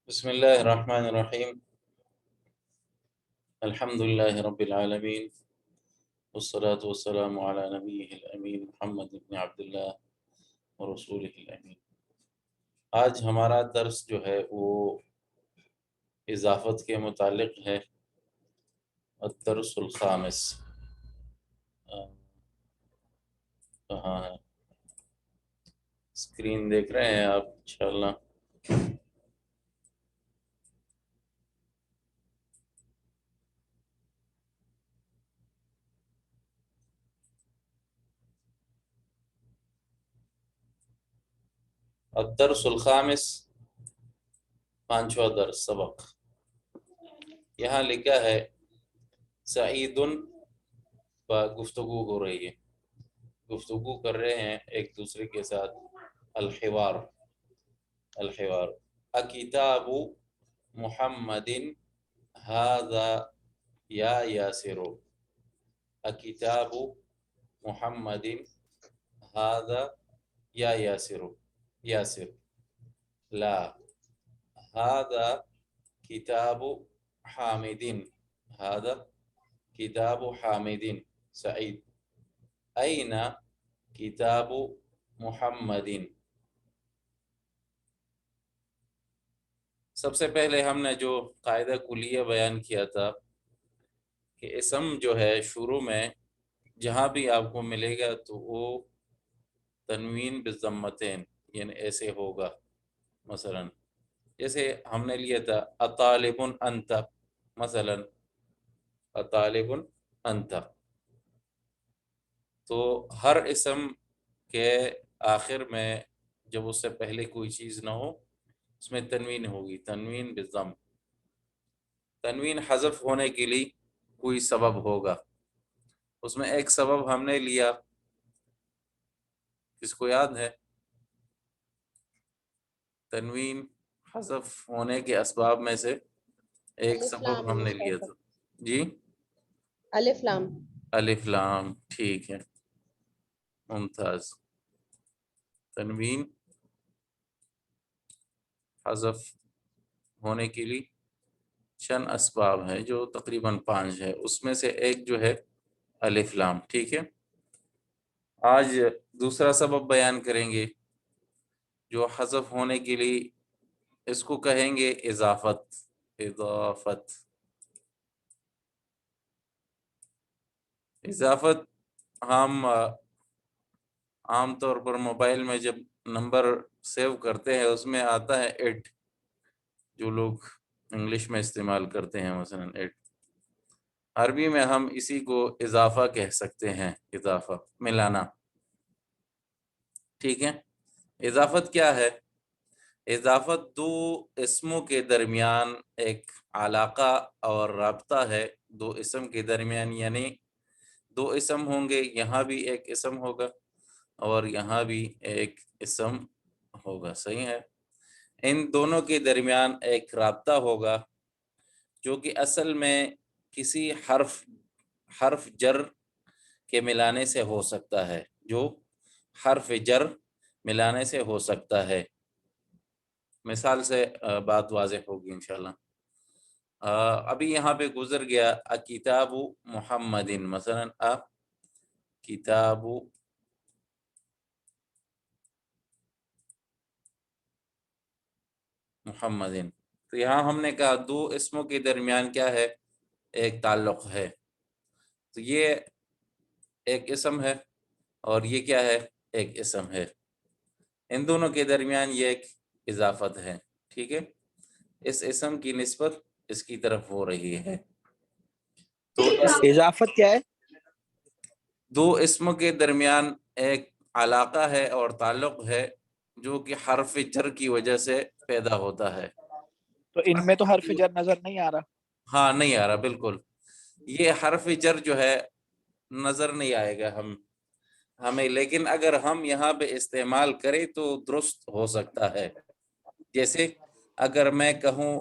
بسم الله الرحمن الرحيم. الحمد لله رب العالمين، والصلاة والسلام على نبيه الأمين محمد بن عبد الله ورسوله الأمين۔ آج ہمارا درس جو ہے وہ اضافت کے متعلق ہے۔ الدرس الخامس کہاں ہے؟ اسکرین دیکھ رہے ہیں آپ انشاءاللہ؟ الدرس الخامس، پانچواں درس سبق۔ یہاں لکھا ہے سعید پر گفتگو ہو رہی ہے، گفتگو کر رہے ہیں ایک دوسرے کے ساتھ۔ الحوار اکتاب محمد هذا یا یاسر، اکتاب محمد هذا یا یاسر لا، هذا کتاب حامد، هذا کتاب حامد سعید، این کتاب محمد۔ سب سے پہلے ہم نے جو قاعدہ کلیہ بیان کیا تھا کہ اسم جو ہے شروع میں جہاں بھی آپ کو ملے گا تو وہ تنوین بالضمتین یعنی ایسے ہوگا۔ مثلا جیسے ہم نے لیا تھا اطالب انت، مثلا اطالب انت، تو ہر اسم کے آخر میں جب اس سے پہلے کوئی چیز نہ ہو اس میں تنوین ہوگی، تنوین بالضم۔ تنوین حذف ہونے کے لیے کوئی سبب ہوگا، اس میں ایک سبب ہم نے لیا، کس کو یاد ہے؟ تنوین حذف ہونے کے اسباب میں سے ایک الف لام سبب ہم نے لیا تھا جی، الف لام۔ الف لام، ٹھیک ہے ممتاز۔ تنوین حذف ہونے کے لیے چند اسباب ہیں جو تقریباً 5 ہے، اس میں سے ایک جو ہے الف لام، ٹھیک ہے۔ آج دوسرا سبب بیان کریں گے جو حذف ہونے کے لیے، اس کو کہیں گے اضافت۔ اضافت ہم عام طور پر موبائل میں جب نمبر سیو کرتے ہیں اس میں آتا ہے 8، جو لوگ انگلش میں استعمال کرتے ہیں مثلا 8، عربی میں ہم اسی کو اضافہ کہہ سکتے ہیں، اضافہ ملانا، ٹھیک ہے۔ اضافت کیا ہے؟ اضافت دو اسموں کے درمیان ایک علاقہ اور رابطہ ہے، دو اسم کے درمیان، یعنی دو اسم ہوں گے، یہاں بھی ایک اسم ہوگا اور یہاں بھی ایک اسم ہوگا، صحیح ہے۔ ان دونوں کے درمیان ایک رابطہ ہوگا جو کہ اصل میں کسی حرف جر کے ملانے سے ہو سکتا ہے، جو حرف جر ملانے سے ہو سکتا ہے۔ مثال سے بات واضح ہوگی انشاءاللہ۔ ابھی یہاں پہ گزر گیا کتاب محمد، مثلا کتاب محمد، تو یہاں ہم نے کہا دو اسموں کے درمیان کیا ہے؟ ایک تعلق ہے، تو یہ ایک اسم ہے اور یہ کیا ہے؟ ایک اسم ہے، ان دونوں کے درمیان یہ ایک اضافت ہے، ٹھیک ہے۔ اس اسم کی نسبت اس کی طرف ہو رہی ہے، تو اضافت کیا ہے؟ دو اسموں کے درمیان ایک علاقہ ہے اور تعلق ہے جو کہ حرف جر کی وجہ سے پیدا ہوتا ہے۔ تو ان میں تو حرف جر نظر نہیں آ رہا۔ ہاں نہیں آ رہا، بالکل یہ حرف جر جو ہے نظر نہیں آئے گا ہمیں، لیکن اگر ہم یہاں پہ استعمال کریں تو درست ہو سکتا ہے۔ جیسے اگر میں کہوں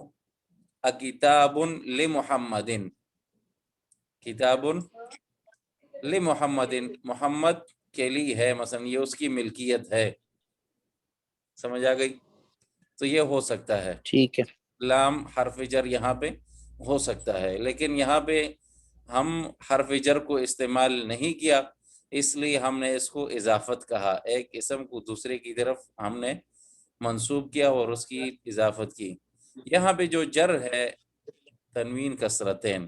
کتاب لمحمد، کتاب لمحمد، محمد کے لیے ہے، مثلا یہ اس کی ملکیت ہے، سمجھ آ گئی؟ تو یہ ہو سکتا ہے، ٹھیک ہے۔ لام حرف جر یہاں پہ ہو سکتا ہے، لیکن یہاں پہ ہم حرف جر کو استعمال نہیں کیا، اس لیے ہم نے اس کو اضافت کہا، ایک اسم کو دوسرے کی طرف ہم نے منسوب کیا اور اس کی اضافت کی۔ یہاں پہ جو جر ہے تنوین کسرتین،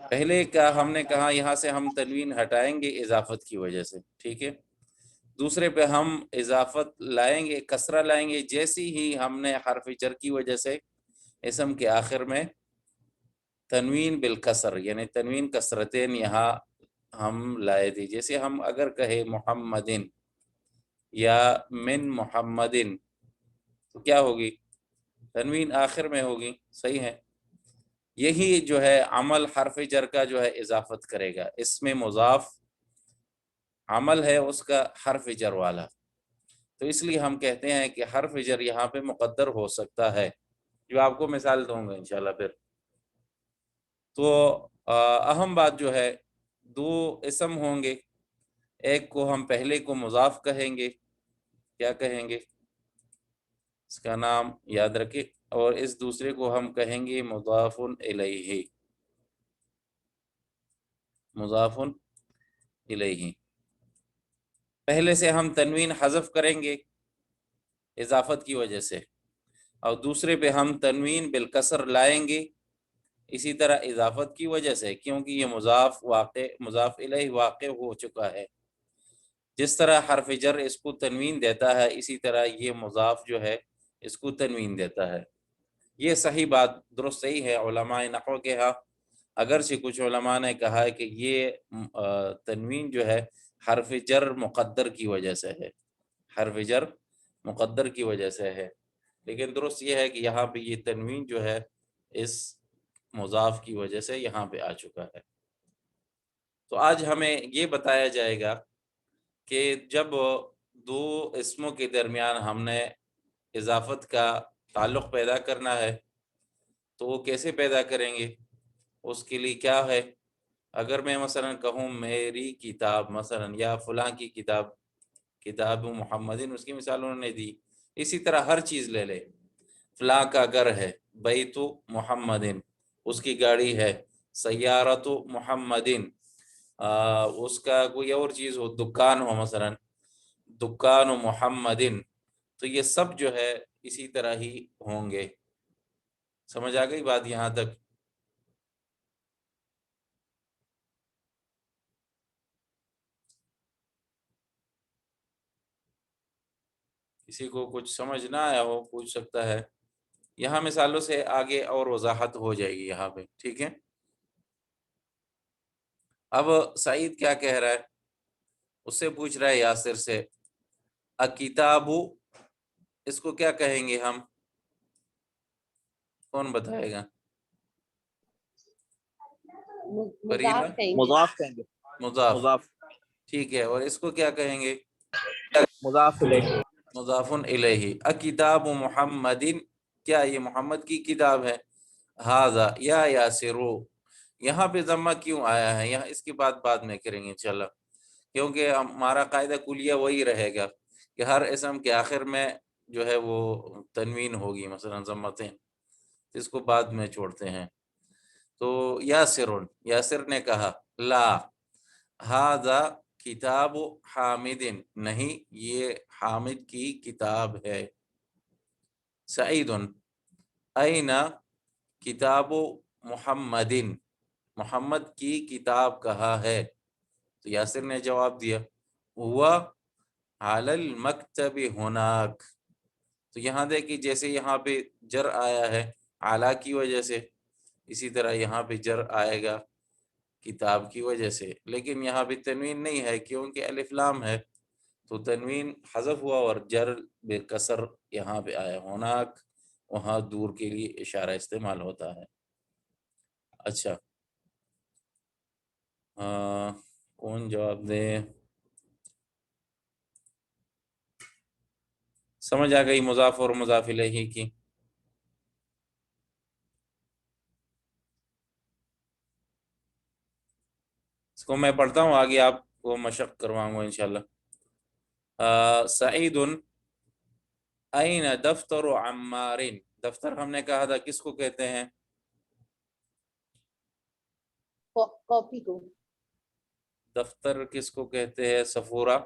پہلے کا ہم نے کہا یہاں سے ہم تنوین ہٹائیں گے اضافت کی وجہ سے، ٹھیک ہے، دوسرے پہ ہم اضافت لائیں گے، کسرہ لائیں گے، جیسی ہی ہم نے حرف جر کی وجہ سے اسم کے آخر میں تنوین بالکسر یعنی تنوین کسرتین یہاں ہم لائے تھے، جیسے ہم اگر کہے محمدن یا من محمدن تو کیا ہوگی؟ تنوین آخر میں ہوگی، صحیح ہے، یہی جو ہے عمل حرف جر کا جو ہے اضافت کرے گا، اس میں مضاف عمل ہے اس کا حرف جر والا، تو اس لیے ہم کہتے ہیں کہ حرف جر یہاں پہ مقدر ہو سکتا ہے، جو آپ کو مثال دوں گا انشاءاللہ پھر۔ تو اہم بات جو ہے، دو اسم ہوں گے، ایک کو ہم پہلے کو مضاف کہیں گے، کیا کہیں گے؟ اس کا نام یاد رکھیں، اور اس دوسرے کو ہم کہیں گے مضاف الیہ، مضاف الیہ۔ پہلے سے ہم تنوین حذف کریں گے اضافت کی وجہ سے، اور دوسرے پہ ہم تنوین بالکسر لائیں گے اسی طرح اضافت کی وجہ سے، کیونکہ یہ مضاف الیہ واقع ہو چکا ہے۔ جس طرح حرف جر اس کو تنوین دیتا ہے، اسی طرح یہ مضاف جو ہے اس کو تنوین دیتا ہے۔ یہ صحیح بات درست صحیح ہے علماء نحو کے ہاں، اگرچہ کچھ علماء نے کہا ہے کہ یہ تنوین جو ہے حرف جر مقدر کی وجہ سے ہے، حرف جر مقدر کی وجہ سے ہے، لیکن درست یہ ہے کہ یہاں پہ یہ تنوین جو ہے اس مضاف کی وجہ سے یہاں پہ آ چکا ہے۔ تو آج ہمیں یہ بتایا جائے گا کہ جب دو اسموں کے درمیان ہم نے اضافت کا تعلق پیدا کرنا ہے تو وہ کیسے پیدا کریں گے، اس کے لیے کیا ہے؟ اگر میں مثلا کہوں میری کتاب مثلا، یا فلاں کی کتاب، کتاب محمدin، اس کی مثال انہوں نے دی، اسی طرح ہر چیز لے لے، فلاں کا گھر ہے بیت محمدin، اس کی گاڑی ہے سیارت محمدin، اس کا کوئی اور چیز ہو، دکان ہو مثلا دکان محمدin، تو یہ سب جو ہے اسی طرح ہی ہوں گے۔ سمجھ آ گئی بات یہاں تک؟ کسی کو کچھ سمجھ نہ آیا ہو پوچھ سکتا ہے، یہاں مثالوں سے آگے اور وضاحت ہو جائے گی یہاں پہ، ٹھیک ہے۔ اب سعید کیا کہہ رہا ہے، اس سے پوچھ رہا ہے یاسر سے، اکتابو، اس کو کیا کہیں گے ہم؟ کون بتائے گا؟ فریدہ؟ مضاف کہیں گے، مضاف کہیں گے، مضاف، مضاف، ٹھیک ہے، اور اس کو کیا کہیں گے؟ مضاف الیہ، مضاف الیہ۔ اکتاب محمدin، کیا یہ محمد کی کتاب ہے؟ ھذا یا یاسرو، یہاں پہ ضمہ کیوں آیا ہے؟ یہاں اس کی بعد میں کریں گے انشاءاللہ، کیونکہ ہمارا قاعدہ کلیہ وہی رہے گا کہ ہر اسم کے آخر میں جو ہے وہ تنوین ہوگی، مثلا ضمتیں، اس کو بعد میں چھوڑتے ہیں۔ تو یاسر نے کہا لا ھذا کتاب حامد، نہیں یہ حامد کی کتاب ہے۔ سعید این کتاب محمد، محمد کی کتاب کہاں ہے؟ تو یاسر نے جواب دیا ہوا علی المکتب ہناک، تو یہاں دیکھیں جیسے یہاں پہ جر آیا ہے اعلیٰ کی وجہ سے، اسی طرح یہاں پہ جر آئے گا کتاب کی وجہ سے، لیکن یہاں پہ تنوین نہیں ہے کیونکہ الف لام ہے، تو تنوین حذف ہوا اور جر بے کسر یہاں پہ آیا، ہناک وہاں دور کے لیے اشارہ استعمال ہوتا ہے۔ اچھا کون جواب دے؟ سمجھ آ گئی مضاف اور مضاف الیہ کی؟ اس کو میں پڑھتا ہوں، آگے آپ کو مشق کرواؤں گا انشاءاللہ۔ سعید این دفتر عمار، دفتر ہم نے کہا تھا کس کو کہتے ہیں؟ کاپی کو. دفتر کس کو کہتے ہیں صفورہ؟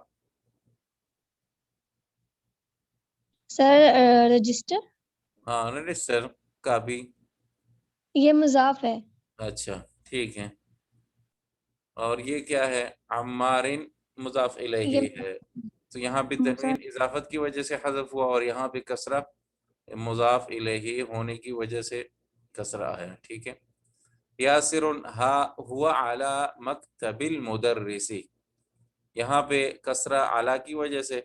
سر رجسٹر. ہاں رجسٹر. کاپی یہ مضاف ہے. اچھا ٹھیک ہے. اور یہ کیا ہے؟ عمارن مضاف الیہ یہ ہے. تو یہاں پہ تنوین اضافت کی وجہ سے حذف ہوا اور یہاں پہ کسرہ مضاف الیہ ہونے کی وجہ سے کسرہ ہے. ٹھیک ہے. یاسر ہا ہوا علی مکتب المدرس. یہاں پہ کسرہ علی کی وجہ سے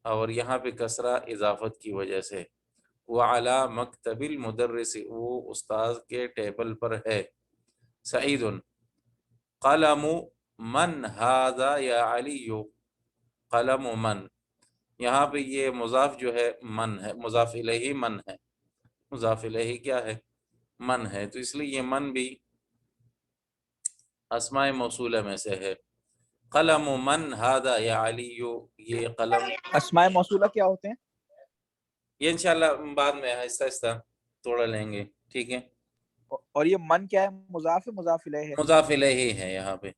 اور یہاں پہ کسرہ اضافت کی وجہ سے. وعلی مکتب المدرس وہ استاذ کے ٹیبل پر ہے. سعید قلم من هذا یا علی. قلم من یہاں پہ یہ مضاف جو ہے من ہے، مضاف الیہ من ہے. مضاف الیہ کیا ہے؟ من ہے. تو اس لیے یہ من بھی اسماء موصولہ میں سے ہے. قلم من هذا یا علی. یہ قلم اسماء موصولہ کیا ہوتے ہیں؟ یہ انشاءاللہ بعد میں آہستہ آہستہ توڑ لیں گے. ٹھیک ہے. اور یہ من کیا ہے؟ مضاف مضاف الیہ ہے. مضاف الیہ ہے یہاں پہ،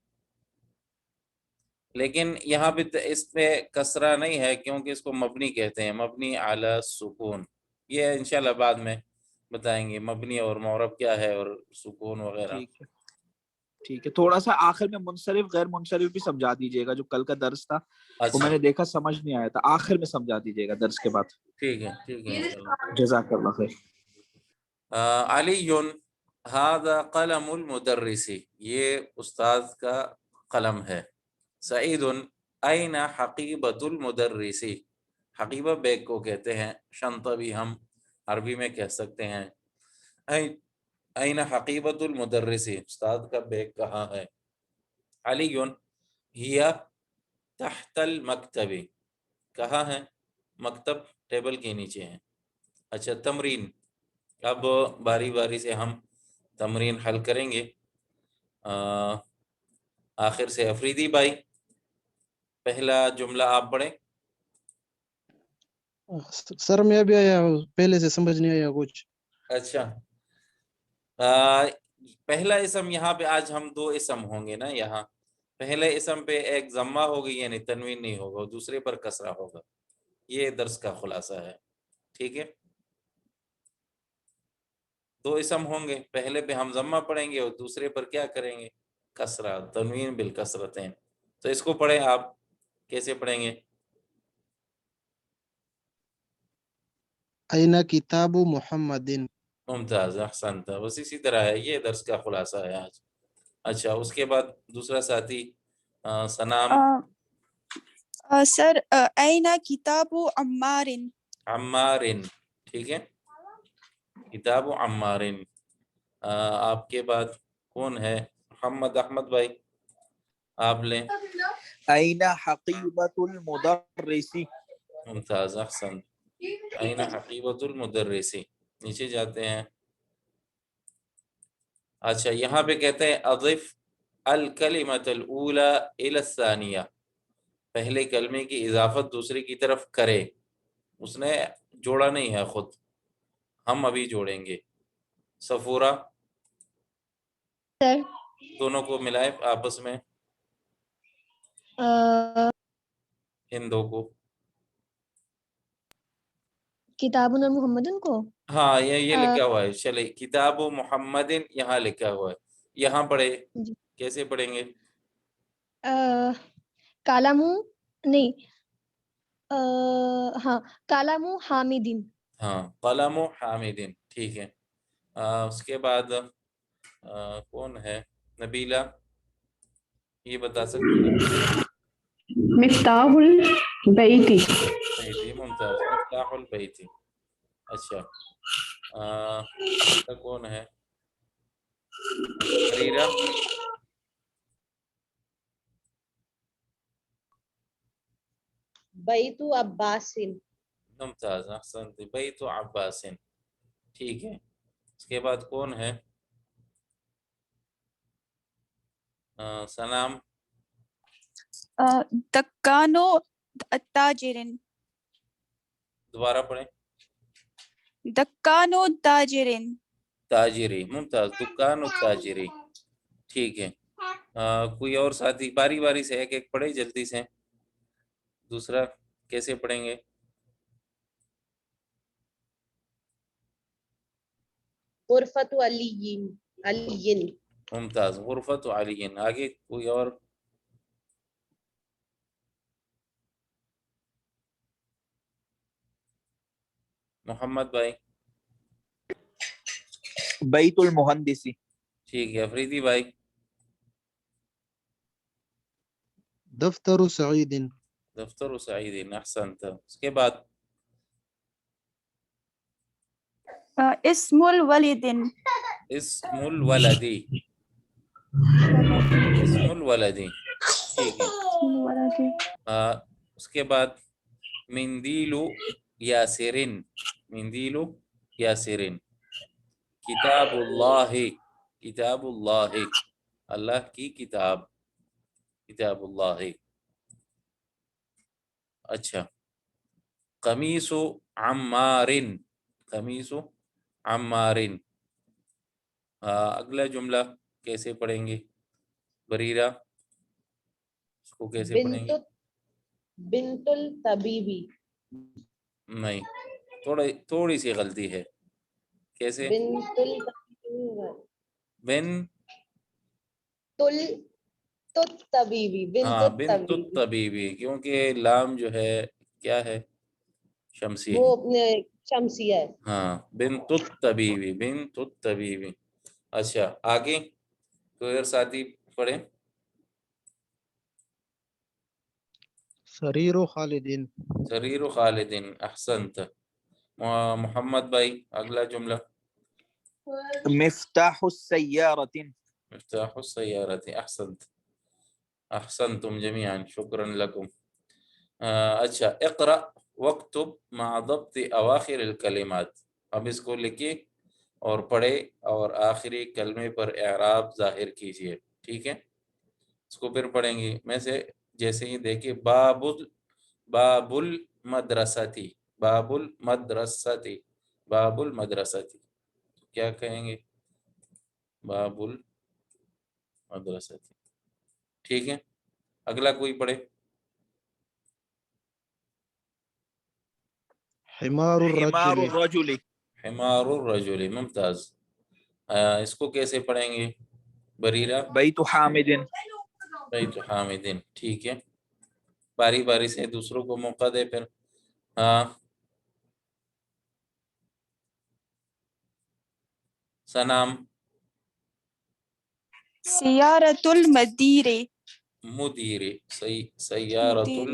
لیکن یہاں پہ اس پہ کسرہ نہیں ہے کیونکہ اس کو مبنی کہتے ہیں، مبنی علی سکون. یہ انشاءاللہ بعد میں بتائیں گے مبنی اور معرب کیا ہے اور سکون وغیرہ. ٹھیک ہے ٹھیک ہے. تھوڑا سا آخر میں منصرف غیر منصرف بھی سمجھا دیجیے گا. جو کل کا درس تھا وہ اچھا میں نے دیکھا سمجھ نہیں آیا تھا، آخر میں سمجھا دیجیے گا درس کے بعد. ٹھیک ہے ٹھیک ہے انشاءاللہ. جزاک اللہ خیر. علی هذا قلم المدرس یہ استاذ کا قلم ہے. سعید این حقیبۃ المدرس. حقیبہ بیگ کو کہتے ہیں، شنطہ بھی ہم عربی میں کہہ سکتے ہیں. این حقیبۃ المدرس استاد کا بیگ کہاں ہے؟ علی ہی تحت المکتب کہاں ہے؟ مکتب ٹیبل کے نیچے ہیں. اچھا تمرین. اب باری باری سے ہم تمرین حل کریں گے. آخر سے افریدی بھائی پہلا جملہ آپ پڑھیں. سر میں ابھی آیا پہلے سے سمجھ نہیں آیا کچھ. اچھا پہلا اسم یہاں پہ آج ہم دو اسم ہوں گے نا. یہاں پہلے اسم پہ ایک ضمہ ہوگی یعنی تنوین نہیں ہوگا، دوسرے پر کسرہ ہوگا. یہ درس کا خلاصہ ہے. ٹھیک ہے. دو اسم ہوں گے، پہلے پہ ہم ضمہ پڑھیں گے اور دوسرے پر کیا کریں گے؟ کسرہ. تنوین بالکسرتین. تو اس کو پڑھیں آپ. کیسے پڑھیں گے؟ اینا کتاب محمد. ممتاز احسنت. بس اسی طرح ہے، یہ درس کا خلاصہ ہے آج. اچھا اس کے بعد دوسرا ساتھی سنام. سر این کتاب عمار. عمارن. ٹھیک ہے. کتاب عمارن. آپ کے بعد کون ہے؟ محمد احمد بھائی آپ لیں. این حقیبۃ المدرس. ممتاز احسن. این حقیبۃ المدرس. نیچے جاتے ہیں. اچھا یہاں پہ کہتے ہیں اضف الکلمۃ الاولی الی الثانیہ. پہلے کلمے کی اضافت دوسرے کی طرف کرے. اس نے جوڑا نہیں ہے خود، ہم ابھی جوڑیں گے. صفورہ سر دونوں کو ملائے آپس میں، ان دو کو. کتابن اور محمدن کو. ہاں یہ لکھا ہوا ہے. چلے کتاب محمد یہاں لکھا ہوا ہے، یہاں پڑھے. جی. کیسے پڑھیں گے؟ کالم نہیں ہاں کالم حامدین. ہاں قلم حامدین. ٹھیک ہے. اس کے بعد کون ہے؟ نبیلہ یہ بتا سکتی ہیں؟ مفتاح البیت. بیتی. ممتاز مفتاح البیت. اچھا دوسرا کون ہے؟ حریرہ. بیت عباس. ممتاز احسنت. بیت عباس. ٹھیک ہے. اس کے بعد کون ہے؟ سلام. دکانو التاجر. دوبارہ پڑھیں. دکانو تاجرن. تاجری، ممتاز، دکان و تاجری، ٹھیک ہے. کوئی اور ساتھی باری باری سے ایک ایک پڑھے جلدی سے. دوسرا کیسے پڑھیں گے؟ غرفت علی. ممتاز، غرفت علی. آگے کوئی اور؟ محمد بھائی، بیت المہندسی. ٹھیک ہے. افریدی بھائی، دفتر سعید. دفتر سعید، احسنت. اس کے بعد اسم الولدن. اسم الولدی، اسم الولدی، ٹھیک ہے. اس کے بعد مندیل یاسرن، مندیل یاسرن. کتاب اللہ، کتاب اللہ، اللہ کی کتاب، کتاب اللہ. اچھا. قمیص عمار، قمیص عمار. اگلا جملہ کیسے پڑھیں گے بریرہ؟ اس کو کیسے پڑھیں گے؟ بنت الطبیبی. نہیں، تھوڑی سی غلطی ہے. کیسے؟ بنت بن الطبیبی. ہاں، بنت الطبیبی، کیونکہ لام جو ہے کیا ہے؟ شمسی وہ ہے. اپنے شمسیہ ہے. ہاں، بنت الطبیبی، بنت الطبیبی. اچھا، آگے کوئی اور ساتھی پڑھیں. سریر خالدین. سریر خالدین، احسنت. محمد بھائی، اگلا جملہ. مفتاح السیارۃ. مفتاح السیارۃ، احسنت، احسنتم جميعا، شکرا لکم. اچھا، اقرأ واکتب مع ضبط اواخر الکلمات. اب اس کو لکھیں اور پڑھے اور آخری کلمے پر اعراب ظاہر کیجئے. ٹھیک ہے، اس کو پھر پڑھیں گے. میں سے جیسے ہی دیکھیں، باب المدرستی، باب المدرستی، باب المدرستی، کیا کہیں گے؟ باب المدرستی. ٹھیک ہے، اگلا کوئی پڑھے. حمار حمار الرجل. الرجل. حمار الرجل، ممتاز. اس کو کیسے پڑھیں گے بریرہ؟ بیت حامد. بیت حامدین، ٹھیک ہے. باری باری سے دوسروں کو موقع دے پھر. سنام. سیارت المدیر. مدیر، سیارت مدیر.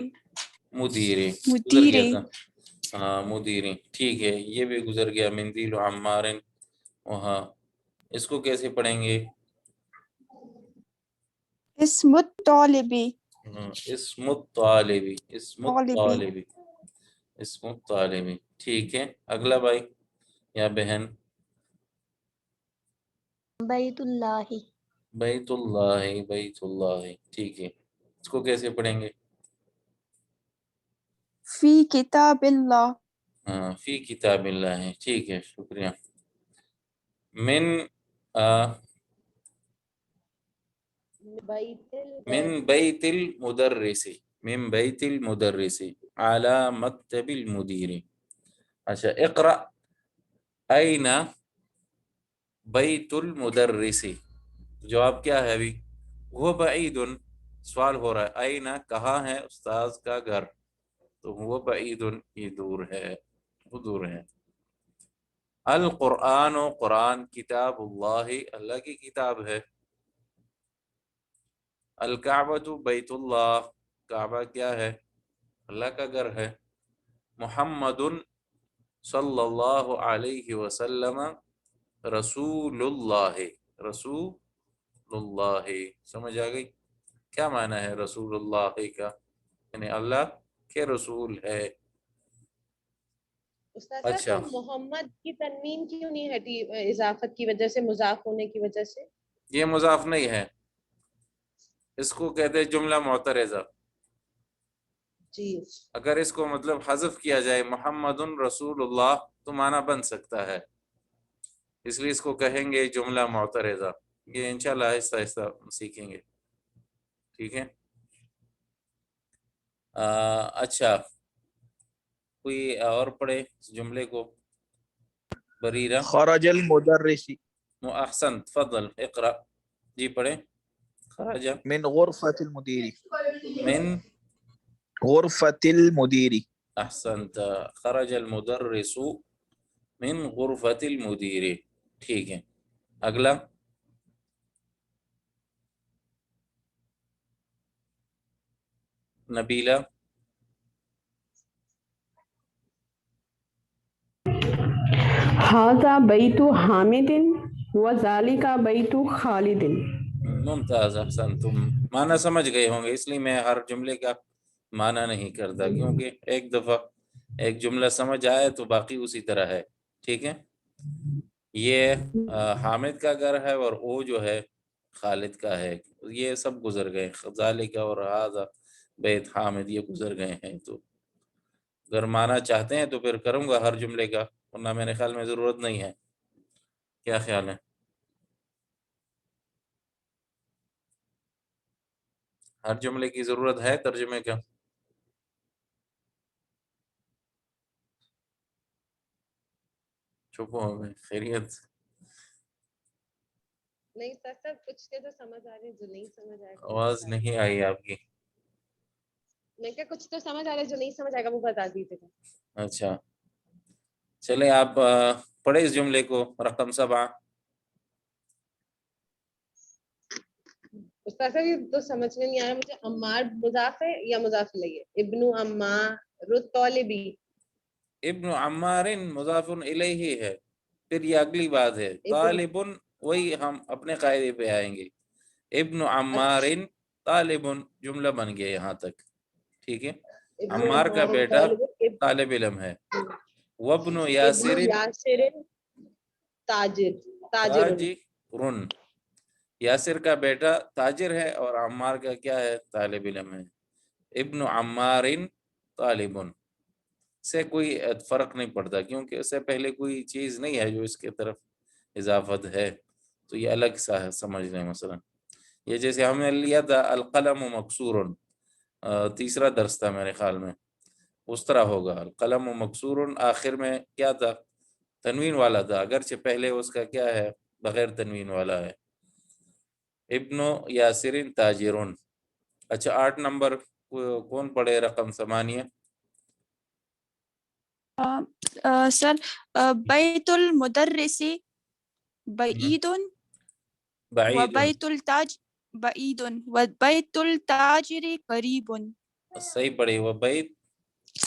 المدیر، گزر مدیر. گیا تھا. ہاں، مدیر، ٹھیک ہے، یہ بھی گزر گیا. مندیل عمار. وہاں اس کو کیسے پڑھیں گے؟ اسم الطالبی. اسم الطالبی، اسم طالبی. الطالبی، اسم الطالبی، ٹھیک ہے. اگلا بھائی یا بہن. بیت اللہ. بیت اللہ، بیت اللہ، ٹھیک ہے. اس کو کیسے پڑھیں گے؟ فی کتاب اللہ. ہاں، فی کتاب اللہ ہے، ٹھیک ہے، شکریہ. من من بیت المدرس، من بیت المدرس على مکتب المدیر. اچھا، اقرأ این بیت المدرس. جواب کیا ہے ابھی؟ وہ بعید. سوال ہو رہا ہے این، کہاں ہے استاذ کا گھر؟ تو وہ بعید، یہ دور ہے، وہ دور ہے. القرآن، قرآن، کتاب اللہ، اللہ کی کتاب ہے. الکعبۃ بیت اللہ، کعبہ کیا ہے؟ اللہ کا گھر ہے. محمد صلی اللہ علیہ وسلم رسول اللہ، رسول اللہ. سمجھ آ گئی کیا معنی ہے رسول اللہ کا؟ یعنی اللہ کے رسول ہے. استاذ اچھا، تو محمد کی تنوین کیوں نہیں ہٹی اضافت کی وجہ سے، مضاف ہونے کی وجہ سے؟ یہ مضاف نہیں ہے، اس کو کہتے ہیں جملہ معترضہ. جی. اگر اس کو مطلب حذف کیا جائے محمد رسول اللہ تو معنی بن سکتا ہے، اس لیے اس کو کہیں گے جملہ معترضہ. یہ انشاءاللہ آہستہ آہستہ سیکھیں گے. ٹھیک ہے. اچھا کوئی اور پڑھے اس جملے کو. بریرہ. خرج المدرس احسن تفضل اقرأ. جی پڑھیں. خرج من غرفة المدير. من. غرفة المدير. احسنت. خرج المدرس من غرفة المدير. ٹھیک ہے. اگلا. نبیلہ. هذا بيت حامد وذلك بيت خالد. ممتاز احسن. تم معنی سمجھ گئے ہوں گے، اس لیے میں ہر جملے کا معنی نہیں کرتا، کیونکہ ایک دفعہ ایک جملہ سمجھ آئے تو باقی اسی طرح ہے. ٹھیک ہے. یہ حامد کا گھر ہے اور وہ جو ہے خالد کا ہے. یہ سب گزر گئے. ذالک اور ھذا بیت حامد یہ گزر گئے ہیں. تو اگر معنی چاہتے ہیں تو پھر کروں گا ہر جملے کا، ورنہ میرے خیال میں ضرورت نہیں ہے. کیا خیال ہے؟ ہر جملے کی ضرورت ہے ترجمے کا؟ چپ ہو گئے. خیریت؟ نہیں سر سر کچھ کے تو سمجھ آ رہی جو نہیں سمجھ آئے گا وہ آواز بتا نہیں آئی آپ کی. میں کیا کچھ تو سمجھ آ رہا ہے جو نہیں سمجھ آئے گا وہ بتا دیجیے گا. اچھا چلیں آپ پڑھیں اس جملے کو. رقم 7. استاد صاحب یہ تو سمجھ میں نہیں آ رہا مجھے. عمار مضاف ہے یا مضاف الیہ؟ ابن عمار الطالبی. ابن عمار مضاف الیہ ہے. پھر یہ اگلی بات ہے طالب، وہی ہم اپنے قاعدے پہ آئیں گے. ابن عمار طالب جملہ بن گیا یہاں تک. ٹھیک ہے. ابن عمار کا عمار بیٹا الطالب طالب علم ہے. وابن ابن یاسر یاسر تاجر تاجر. یاسر کا بیٹا تاجر ہے اور عمار کا کیا ہے؟ طالب علم ہے. ابن عمار طالب سے کوئی فرق نہیں پڑتا، کیونکہ اس سے پہلے کوئی چیز نہیں ہے جو اس کے طرف اضافت ہے، تو یہ الگ سا ہے سمجھ لیں. مثلا یہ جیسے ہم نے لیا تھا القلم مکسور، تیسرا درس تھا میرے خیال میں، اس طرح ہوگا. القلم مکسور آخر میں کیا تھا؟ تنوین والا تھا، اگرچہ پہلے اس کا کیا ہے؟ بغیر تنوین والا ہے. ابن یاسر تاجرون. اچھا 8 نمبر کون پڑھے؟ رقم 8. سر بیت المدرس بعید بعید. وبیت التاج بعید وبیت التاجر قریب. صحیح پڑھی. وہ بیت.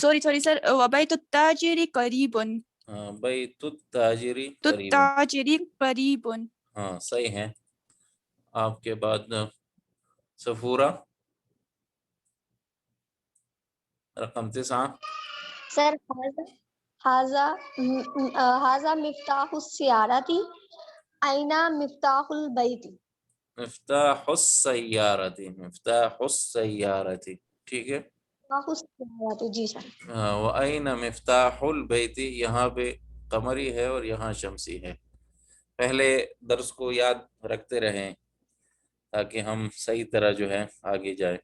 سوری سر وبیت التاجر قریب. بیت التاجری قریب. التاجر قریب. ہاں صحیح ہے. آپ کے بعد صفورہ رقم 9. سر هذا مفتاح السيارة أين مفتاح البيت؟ مفتاح السیارت. مفتاح السیارت. ٹھیک ہے. مفتاح السيارة جی سر. وَأَيْنَ مفتاح البیت. یہاں پہ قمری ہے اور یہاں شمسی ہے. پہلے درس کو یاد رکھتے رہیں تاکہ ہم صحیح طرح جو ہے آگے جائیں.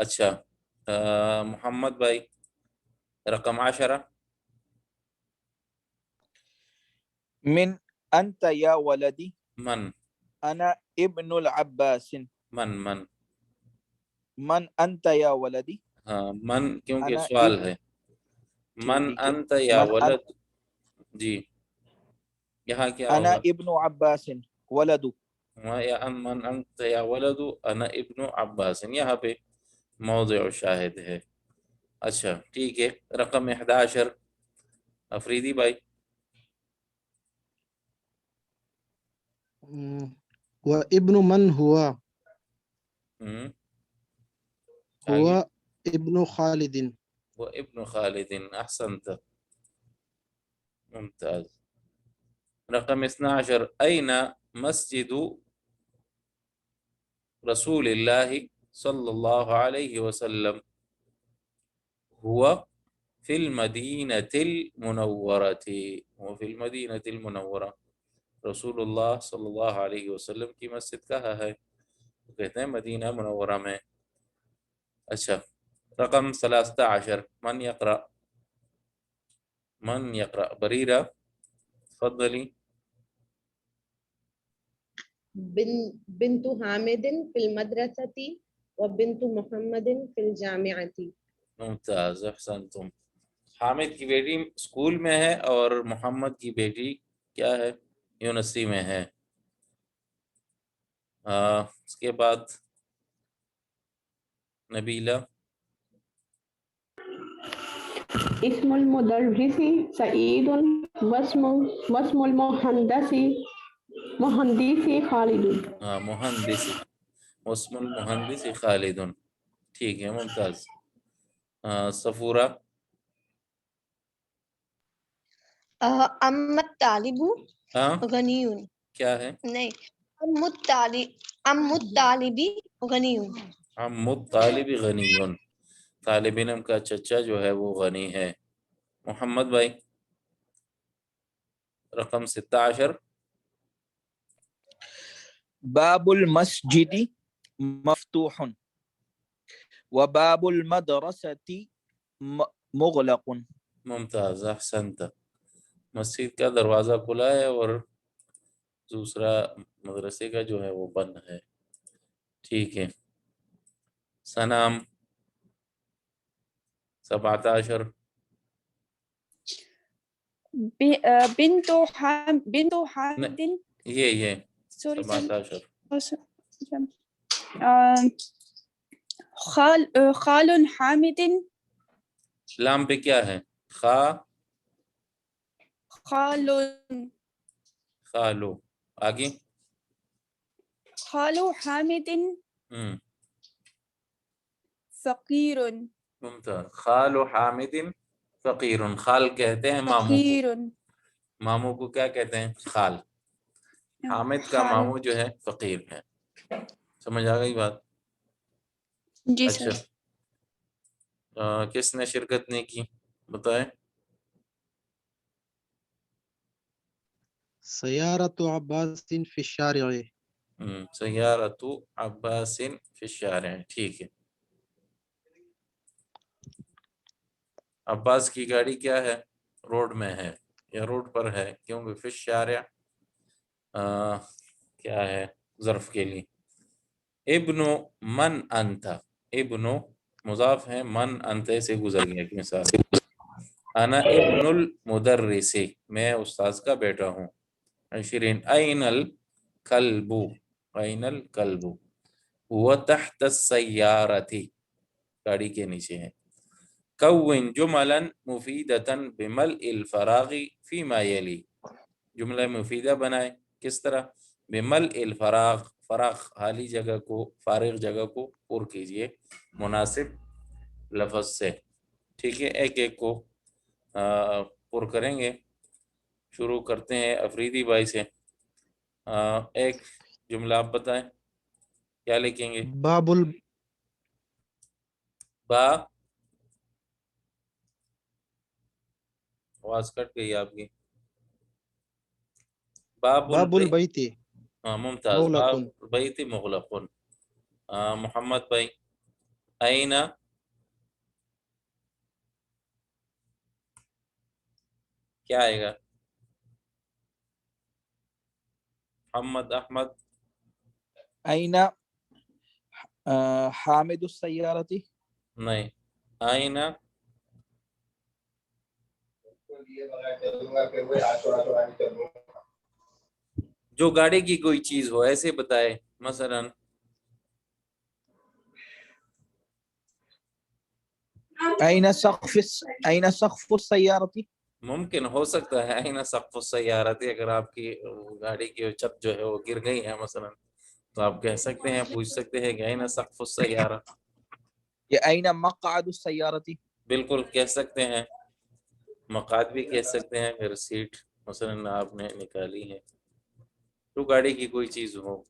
اچھا محمد بھائی رقم 10. من انت یا ولدی. من. انا ابن العباس. من انت یا ولدی. ہاں من کیونکہ انا سوال ہے. من ٹھیک ہے. انت یا من ولد. جی یہاں کیا انا ہوگا؟ ابن عباس ولد. من انت یا ولد انا ابن عباس. یہاں پہ موضع شاہد ہے. اچھا ٹھیک ہے. رقم 11 افریدی بھائی. وابن من هو آگے. ابن خالد. وہ ابن خالد. احسنت ممتاز. رقم 12 أين مسجد رسول الله صلى الله عليه وسلم؟ هو فی المدینۃ المنورۃ، وہ فی المدینۃ المنورہ، رسول اللہ صلی اللہ علیہ وسلم کی مسجد کہاں ہے؟ کہتے ہیں مدینہ منورہ میں۔ اچھا، رقم 13، من یقرأ، من یقرأ؟ بریرہ تفضلی۔ بنت حامد فی المدرسة وبنت محمد فی الجامعة۔ ممتاز، احسنتم۔ حامد کی بیٹی اسکول میں ہے اور محمد کی بیٹی کیا ہے؟ یونیورسٹی میں ہے۔ اس کے بعد نبیلہ، اسم المدرس سعید واسم المہندس خالد۔ مہندس، واسم المہندس خالد، ٹھیک ہے، ممتاز۔ صفورہ، ام الطالب غنی، کیا ہے؟ نہیں، ام الطالب غنی، عم الطالب غنی، طالب علم کا چچا جو ہے وہ غنی ہے۔ محمد بھائی، رقم 16، باب المسجد مفتوح وباب المدرسة مغلق۔ ممتاز، احسنت۔ مسجد کا دروازہ کھلا ہے اور دوسرا مدرسے کا جو ہے وہ بند ہے، ٹھیک ہے۔ سنام، 17، بنت حامد، یہ سوری 17، خال حامد، لام پہ کیا ہے؟ خال خالو، آگے؟ خال حامد فقیر، ممتاز، خال حامد فقیر، خال کہتے ہیں ماموں کو، فقیر، ماموں کو کیا کہتے ہیں؟ خال۔ حامد کا خال، ماموں جو ہے فقیر ہے، سمجھ آ گئی بات؟ جی اچھا، سر۔ کس نے شرکت نہیں کی بتائیں؟ سیارۃ عباس فی الشارع، سیارۃ عباس فی الشارع، ٹھیک ہے۔ عباس کی گاڑی کیا ہے؟ روڈ میں ہے یا روڈ پر ہے، کیونکہ فی الشارع کیا ہے ظرف کے لیے۔ ابن من انت، ابن مضاف ہے، من انت سے گزر گیا ایک مثال۔ انا ابن المدرس، میں استاذ کا بیٹا ہوں۔ 20، این الکلب، این الکلب، وہ تحت السیارۃ، گاڑی کے نیچے ہے۔ کون جملا مفیدتا بملء الفراغ فیما یلی، جملہ مفیدہ بنائے، کس طرح؟ بملء الفراغ، فراغ خالی جگہ کو، فارغ جگہ کو پر کیجئے مناسب لفظ سے، ٹھیک ہے۔ ایک ایک کو پر کریں گے۔ شروع کرتے ہیں افریدی بھائی سے۔ ایک جملہ آپ بتائیں، کیا لکھیں گے؟ با، آواز کٹ گئی آپ کی۔ باب البیت ممتاز، مغلق، باب البیت مغلق۔ محمد بھائی، این کیا آئے گا؟ محمد احمد، أين حامد السيارة؟ نہیں، این جو گاڑی کی کوئی چیز ہو ایسے بتائے، مثلا أين سقف السيارة؟ ممکن ہو سکتا ہے این سقف السیارۃ، اگر آپ کی گاڑی کی چھت جو ہے وہ گر گئی ہے مثلا، تو آپ کہہ سکتے ہیں، پوچھ سکتے ہیں کہ این سقف السیارہ، يا أين مقعد السيارة؟ بالکل کہہ سکتے ہیں۔ مقعد بھی کہہ سکتے ہیں، اگر سیٹ مثلا آپ نے نکالی ہے، تو گاڑی کی کوئی چیز ہو۔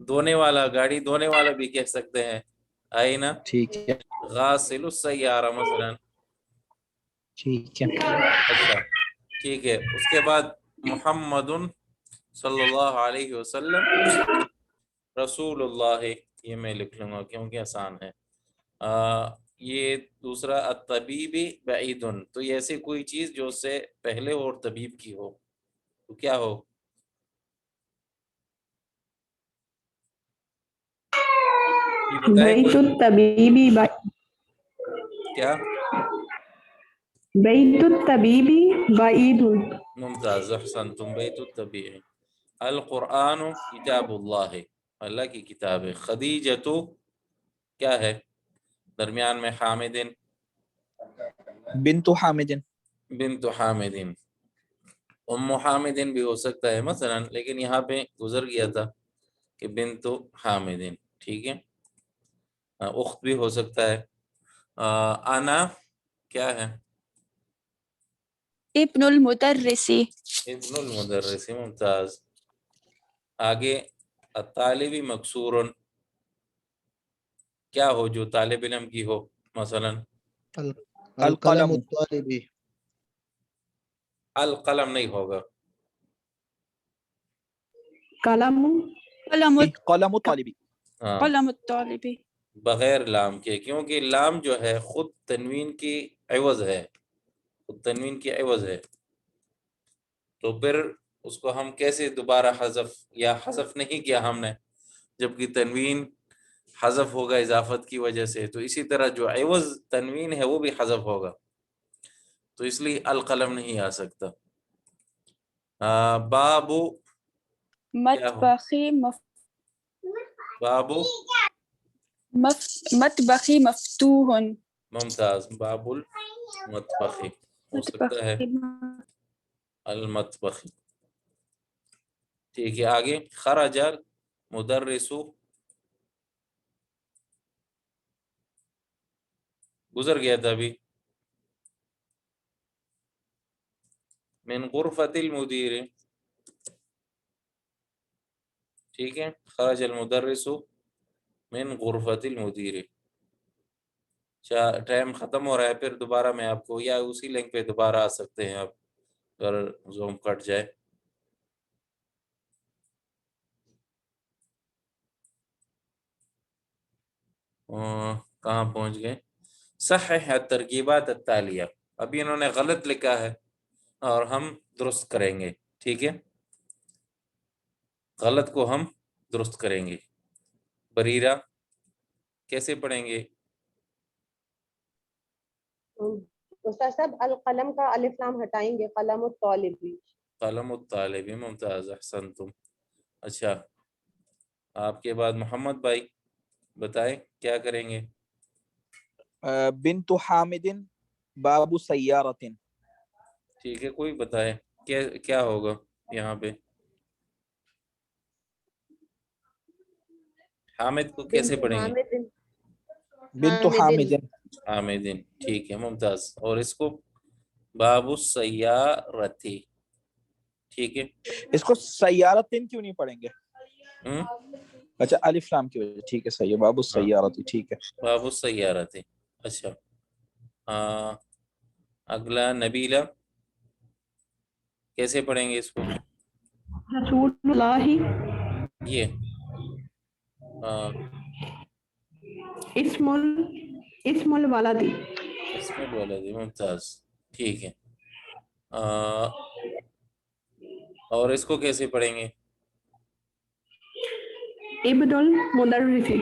دھونے والا، گاڑی دھونے والا بھی کہہ سکتے ہیں، آئینہ ٹھیک ہے، غاسل السیارہ مثلا، ٹھیک ہے. اچھا ٹھیک ہے. اس کے بعد محمد صلی اللہ علیہ وسلم رسول اللہ، یہ میں لکھ لوں گا کیونکہ آسان ہے. یہ دوسرا الطبیب بعید، تو یہ ایسی کوئی چیز جو اس سے پہلے ہو اور طبیب کی ہو تو کیا ہو؟ یہ بتائیں بیت کوئی. الطبیبی کیا؟ بیت الطبیبی بعید. ممتاز، احسنتم. بیت الطبیب. القرآن کتاب اللہ، اللہ کی کتاب ہے. خدیجۃ کیا ہے درمیان میں؟ حامد، بنت حامد. بنت حامد. ام حامد بھی ہو سکتا ہے مثلا، لیکن یہاں پہ گزر گیا تھا کہ بنت حامد. ٹھیک ہے. اخت بھی ہو سکتا ہے. انا کیا ہے؟ ابن المدرس. ابن المدرس. ممتاز. آگے الطالبی مکسور، کیا ہو جو طالب علم کی ہو مثلا؟ القلم الطالبی. القلم نہیں ہوگا. قلم قلم قلم طالبی. ہاں قلم الطالب. بغیر لام کے، کیونکہ لام جو ہے خود تنوین کی عوض ہے، خود تنوین کی عوض ہے. تو پھر اس کو ہم کیسے دوبارہ حذف، یا حذف نہیں کیا ہم نے جبکہ تنوین حذف ہوگا اضافت کی وجہ سے، تو اسی طرح جو عوض تنوین ہے وہ بھی حذف ہوگا، تو اس لیے القلم نہیں آ سکتا. بابو کیا ہو؟ مطبخی بابو مطبخی مفتوح. ممتاز. باب المطبخ ہو سکتا ہے المطبخ. ٹھیک ہے. آگے خرج مدرس، گزر گیا تھا ابھی. من غرفۃ المدیر. ٹھیک ہے. خرج المدرس من غرفۃ المدیر. ٹائم ختم ہو رہا ہے، پھر دوبارہ میں آپ کو، یا اسی لنک پہ دوبارہ آ سکتے ہیں آپ اگر زوم کٹ جائے. کہاں پہنچ گئے؟ صحح الترکیبات التالیہ. ابھی انہوں نے غلط لکھا ہے اور ہم درست کریں گے. ٹھیک ہے. غلط کو ہم درست کریں گے. بریرہ کیسے پڑھیں گے؟ استاد صاحب القلم کا الف لام ہٹائیں گے، قلم الطالبی. قلم الطالب. ممتاز، احسنتم. اچھا آپ کے بعد محمد بھائی بتائیں کیا کریں گے؟ بنت حامد باب سیارت. ٹھیک ہے. کوئی بتائے کیا ہوگا یہاں پہ؟ حامد کو کیسے بنت پڑھیں گے؟ حامد. بنت حامد. حامدین. ٹھیک ہے ممتاز. اور اس کو باب السیارتی. ٹھیک ہے. اس کو سیارتن کیوں نہیں پڑھیں گے؟ اچھا الف لام کی وجہ. ٹھیک ہے صحیح ہے. باب السیارتی. ٹھیک ہے. باب السیارتی. اچھا اگلا نبیلہ کیسے پڑھیں گے اس کو؟ رسول اللہ یہ اسم الولدی. اسم الولد. ممتاز. ٹھیک ہے. اور اس کو کیسے پڑھیں گے؟ ابن المدرسی.